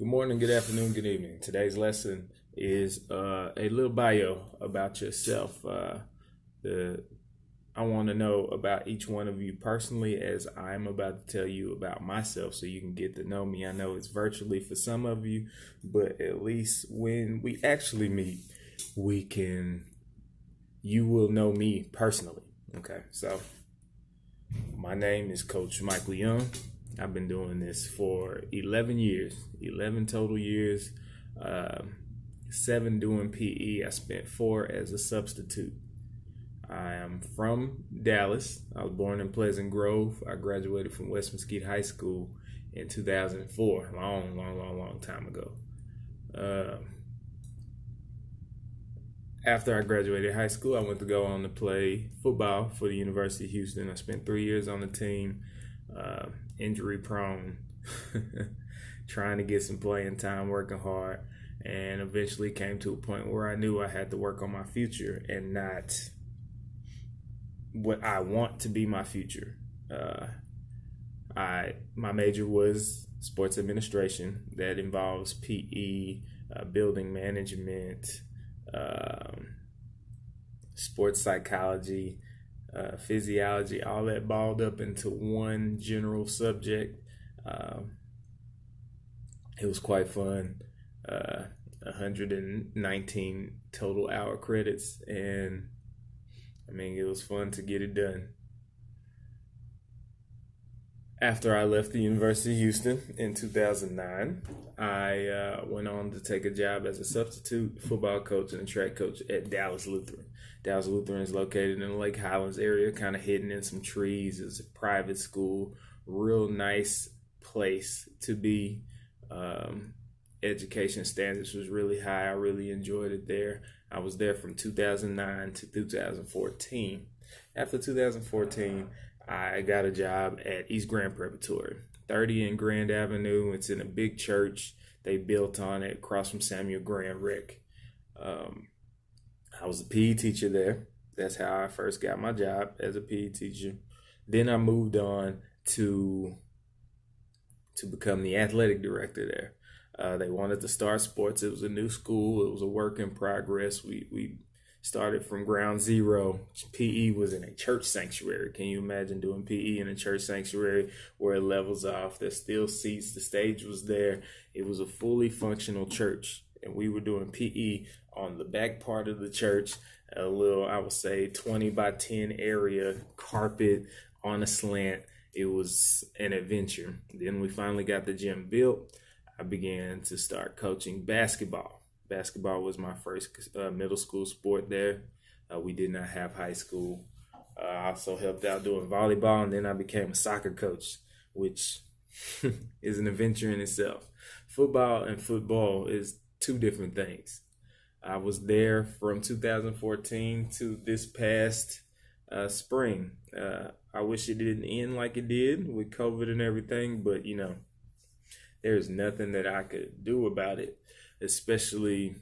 Good morning, good afternoon, good evening. Today's lesson is a little bio about yourself. The I want to know about each one of you personally, as I'm about to tell you about myself, so you can get to know me. I know it's virtually for some of you, but at least when we actually meet, we can. You will know me personally. Okay, so my name is Coach Michael Young. I've been doing this for 11 years, 11 total years, 7 doing PE. I spent 4 as a substitute. I am from Dallas. I was born in Pleasant Grove. I graduated from West Mesquite High School in 2004, long time ago. Uh, After I graduated high school, I went to go on to play football for the University of Houston. I spent 3 years on the team, injury prone, trying to get some playing time, working hard, and eventually came to a point where I knew I had to work on my future and not what I want to be my future. My major was sports administration. That involves PE, building management, um, sports psychology, physiology, all that balled up into one general subject. Um, it was quite fun. 119 total hour credits, and I mean, it was fun to get it done. After I left the University of Houston in 2009, I went on to take a job as a substitute football coach and a track coach at Dallas Lutheran. Dallas Lutheran is located in the Lake Highlands area, kind of hidden in some trees. It's a private school, real nice place to be. Um, Education standards was really high. I really enjoyed it there. I was there from 2009 to 2014. After 2014, I got a job at East Grand Preparatory, 30 in Grand Avenue. It's in a big church they built on it across from Samuel Grand Rick. Um, I was a PE teacher there. That's how I first got my job as a PE teacher. Then I moved on to become the athletic director there. They wanted to start sports. It was a new school. It was a work in progress. We started from ground zero. PE was in a church sanctuary. Can you imagine doing PE in a church sanctuary where it levels off? There's still seats. The stage was there. It was a fully functional church. And we were doing PE on the back part of the church, a little, I would say, 20 by 10 area, carpet on a slant. It was an adventure. Then we finally got the gym built. I began to start coaching basketball. Basketball was my first middle school sport there. We did not have high school. I also helped out doing volleyball, and then I became a soccer coach, which is an adventure in itself. Football and football is two different things. I was there from 2014 to this past spring. I wish it didn't end like it did with COVID and everything, but there's nothing that I could do about it, especially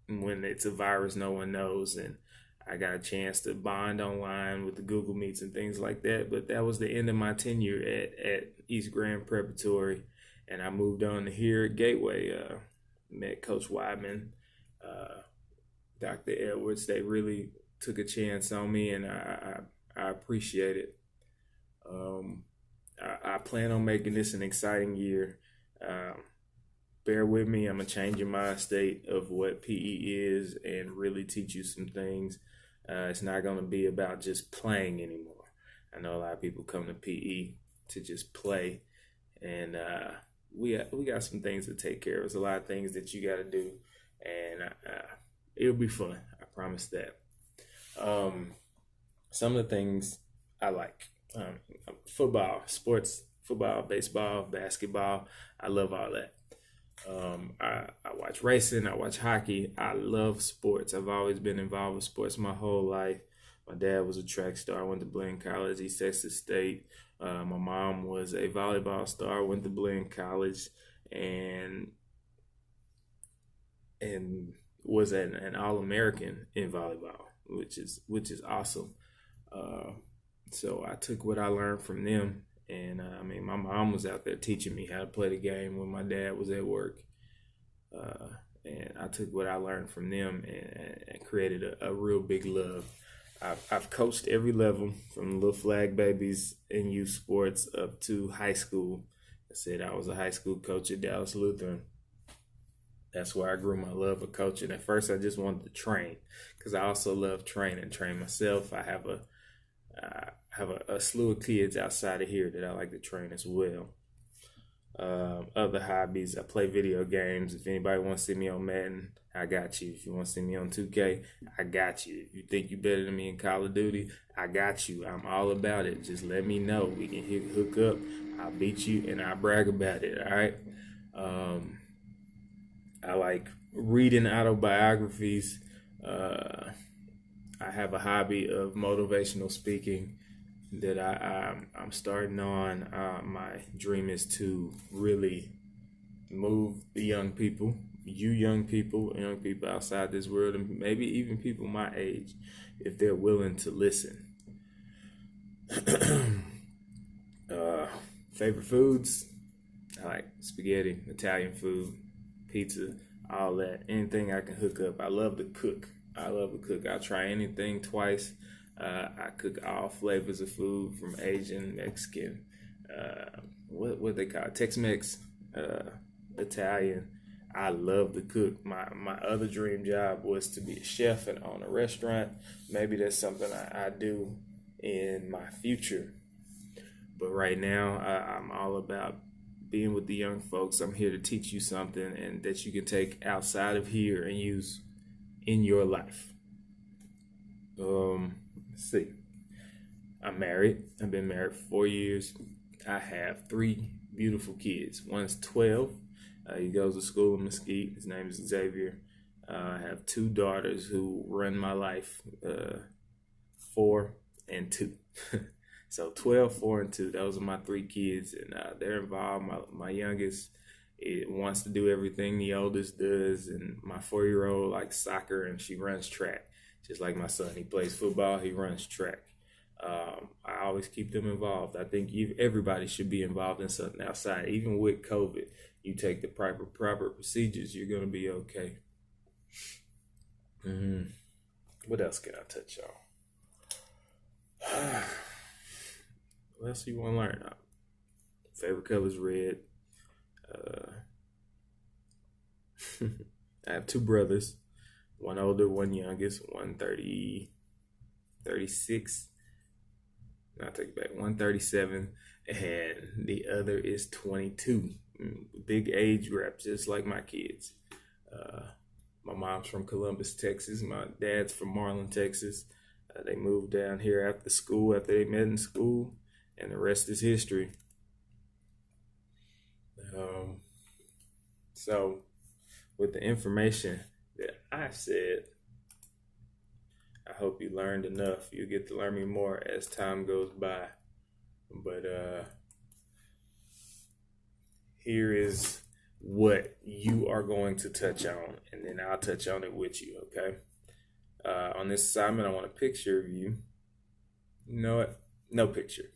when it's a virus no one knows. And I got a chance to bond online with the Google Meets and things like that. But that was the end of my tenure at East Grand Preparatory. And I moved on to here at Gateway. Met Coach Wyman, Dr. Edwards. They really took a chance on me, and I appreciate it. I plan on making this an exciting year. Bear with me. I'm going to change your mind state of what PE is and really teach you some things. It's not going to be about just playing anymore. I know a lot of people come to PE to just play, and we got some things to take care of. There's a lot of things that you got to do, and it'll be fun. I promise that. Some of the things I like. Football, sports, football, baseball, basketball. I love all that. I watch racing. I watch hockey. I love sports. I've always been involved with sports my whole life. My dad was a track star. I went to Blaine College, East Texas State. My mom was a volleyball star. Went to Blaine College, and was an All-American in volleyball, which is awesome. So I took what I learned from them And I mean, my mom was out there teaching me how to play the game when my dad was at work. Uh, and I took what I learned from them and created a real big love. I've coached every level from little flag babies in youth sports up to high school. I said I was a high school coach at Dallas Lutheran. That's where I grew my love of coaching. At first, I just wanted to train because I also love train myself. I have a slew of kids outside of here that I like to train as well. Other hobbies, I play video games. If anybody wants to see me on Madden, I got you. If you want to see me on 2K, I got you. If you think you're better than me in Call of Duty, I got you. I'm all about it. Just let me know. We can hook up. I'll beat you and I'll brag about it. All right. I like reading autobiographies. I have a hobby of motivational speaking that I'm starting on. My dream is to really move the young people, young people outside this world, and maybe even people my age, if they're willing to listen. Favorite foods? I like spaghetti, Italian food, pizza, all that. Anything I can hook up. I love to cook. I'll try anything twice. I cook all flavors of food from Asian, Mexican, what they call it? Tex-Mex, Italian. I love to cook. My other dream job was to be a chef and own a restaurant. Maybe that's something I do in my future. But right now, I'm all about being with the young folks. I'm here to teach you something and that you can take outside of here and use in your life. Let's see. I'm married. I've been married for 4 years. I have 3 beautiful kids. One's 12. He goes to school in Mesquite. His name is Xavier. I have 2 daughters who run my life, 4 and 2. So 12, 4, and 2. Those are my 3 kids, and they're involved. My youngest wants to do everything the oldest does, and my 4-year-old likes soccer, and she runs track. Just like my son, he plays football, he runs track. I always keep them involved. I think everybody should be involved in something outside. Even with COVID, you take the proper procedures, you're going to be okay. What else can I touch on? What else do you want to learn? Favorite color is red. I have 2 brothers. One older, one youngest, 36. I take it back, 137, and the other is 22. Big age gap, just like my kids. My mom's from Columbus, Texas. My dad's from Marlin, Texas. They moved down here after school, after they met in school, and the rest is history. So, with the information that I said, I hope you learned enough. You'll get to learn me more as time goes by. But here is what you are going to touch on, and then I'll touch on it with you, okay? On this assignment, I want a picture of you. You know what? No picture.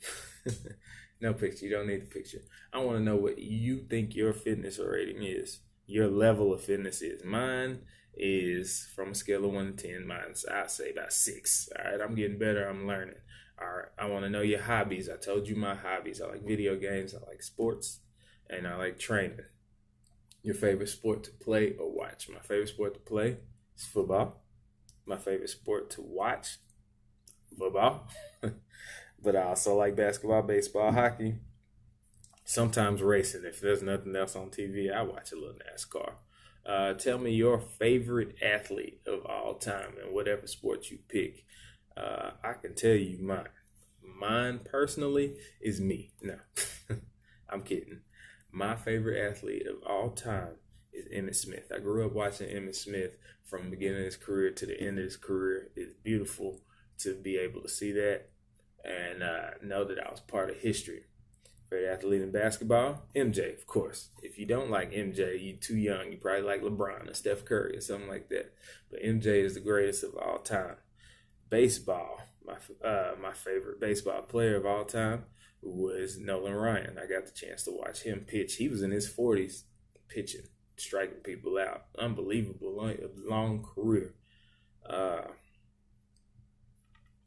No picture. You don't need a picture. I want to know what you think your fitness rating is, your level of fitness is. Mine is from a scale of 1 to 10. Mine's, I'd say, about 6. All right, I'm getting better. I'm learning. All right, I want to know your hobbies. I told you my hobbies. I like video games. I like sports. And I like training. Your favorite sport to play or watch? My favorite sport to play is football. My favorite sport to watch, football. But I also like basketball, baseball, hockey. Sometimes racing. If there's nothing else on TV, I watch a little NASCAR. Tell me your favorite athlete of all time and whatever sport you pick. I can tell you mine. Mine personally is me. No, I'm kidding. My favorite athlete of all time is Emmitt Smith. I grew up watching Emmitt Smith from the beginning of his career to the end of his career. It's beautiful to be able to see that and know that I was part of history. Favorite athlete in basketball? MJ, of course. If you don't like MJ, you're too young. You probably like LeBron or Steph Curry or something like that. But MJ is the greatest of all time. Baseball, my favorite baseball player of all time was Nolan Ryan. I got the chance to watch him pitch. He was in his 40s pitching, striking people out. Unbelievable, long career.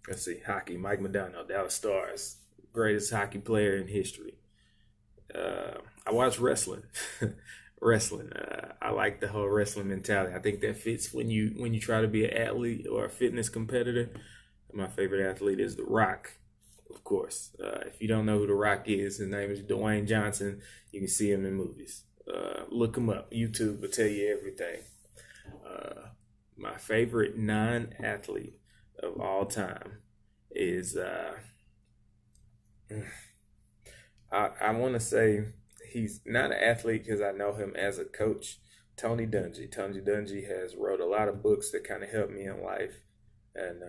Let's see, hockey. Mike Modano, Dallas Stars, greatest hockey player in history. I watch wrestling. Wrestling. I like the whole wrestling mentality. I think that fits when you try to be an athlete or a fitness competitor. My favorite athlete is The Rock, of course. If you don't know who The Rock is, his name is Dwayne Johnson. You can see him in movies. Look him up. YouTube will tell you everything. My favorite non-athlete of all time is I want to say he's not an athlete because I know him as a coach. Tony Dungy. Tony Dungy has wrote a lot of books that kind of helped me in life, and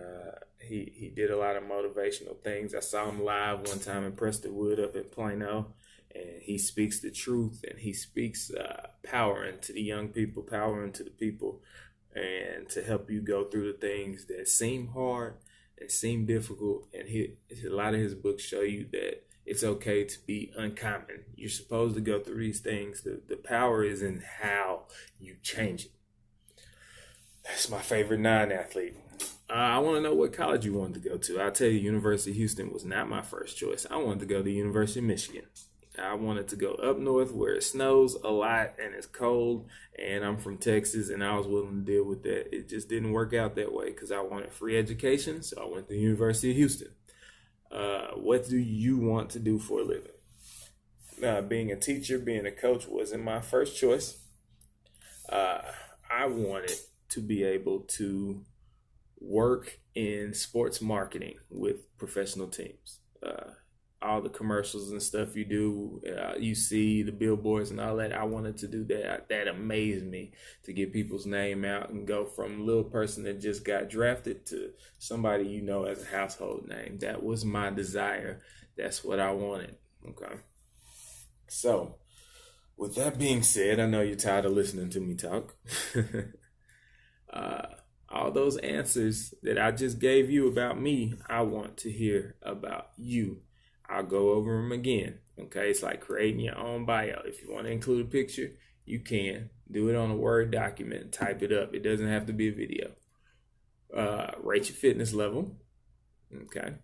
he did a lot of motivational things. I saw him live one time in Prestonwood up in Plano, and he speaks the truth, and he speaks power into the young people, power into the people, and to help you go through the things that seem hard and seem difficult. And a lot of his books show you that it's okay to be uncommon. You're supposed to go through these things. The power is in how you change it. That's my favorite non-athlete. I want to know what college you wanted to go to. I'll tell you, University of Houston was not my first choice. I wanted to go to the University of Michigan. I wanted to go up north where it snows a lot and it's cold, and I'm from Texas, and I was willing to deal with that. It just didn't work out that way because I wanted free education, so I went to the University of Houston. What do you want to do for a living? Being a teacher, being a coach wasn't my first choice. I wanted to be able to work in sports marketing with professional teams. All the commercials and stuff you do, you see the billboards and all that. I wanted to do that. That amazed me, to get people's name out and go from a little person that just got drafted to somebody you know as a household name. That was my desire. That's what I wanted. Okay. So, with that being said, I know you're tired of listening to me talk. All those answers that I just gave you about me, I want to hear about you. I'll go over them again. Okay, it's like creating your own bio. If you want to include a picture, you can. Do it on a Word document, type it up. It doesn't have to be a video. Rate your fitness level. Okay.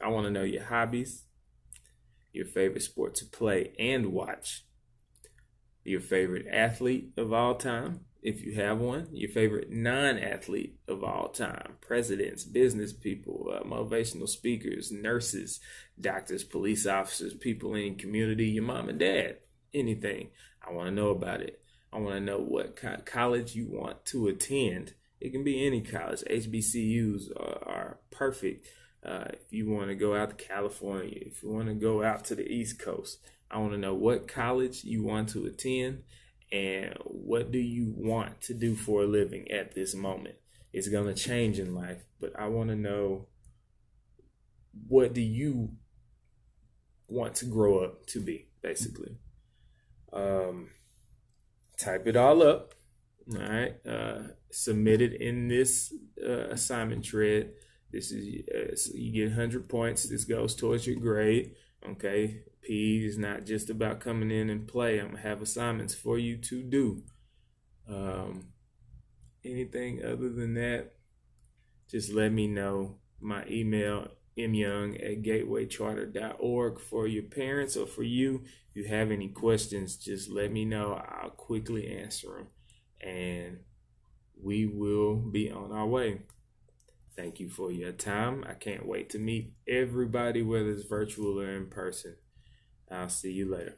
I want to know your hobbies, your favorite sport to play and watch, your favorite athlete of all time, if you have one, your favorite non-athlete of all time, presidents, business people, motivational speakers, nurses, doctors, police officers, people in the community, your mom and dad, anything. I want to know about it. I want to know what kind of college you want to attend. It can be any college. HBCUs are perfect. If you want to go out to California, if you want to go out to the East Coast, I want to know what college you want to attend and what do you want to do for a living at this moment. It's going to change in life, but I want to know, what do you want to grow up to be, basically. Type it all up. All right. Submit it in this assignment thread. This is you get 100 points. This goes towards your grade. Okay. PE is not just about coming in and play. I'm gonna have assignments for you to do. Anything other than that, just let me know. My email, myoung@gatewaycharter.org. For your parents or for you, if you have any questions, just let me know. I'll quickly answer them, and we will be on our way. Thank you for your time. I can't wait to meet everybody, whether it's virtual or in person. I'll see you later.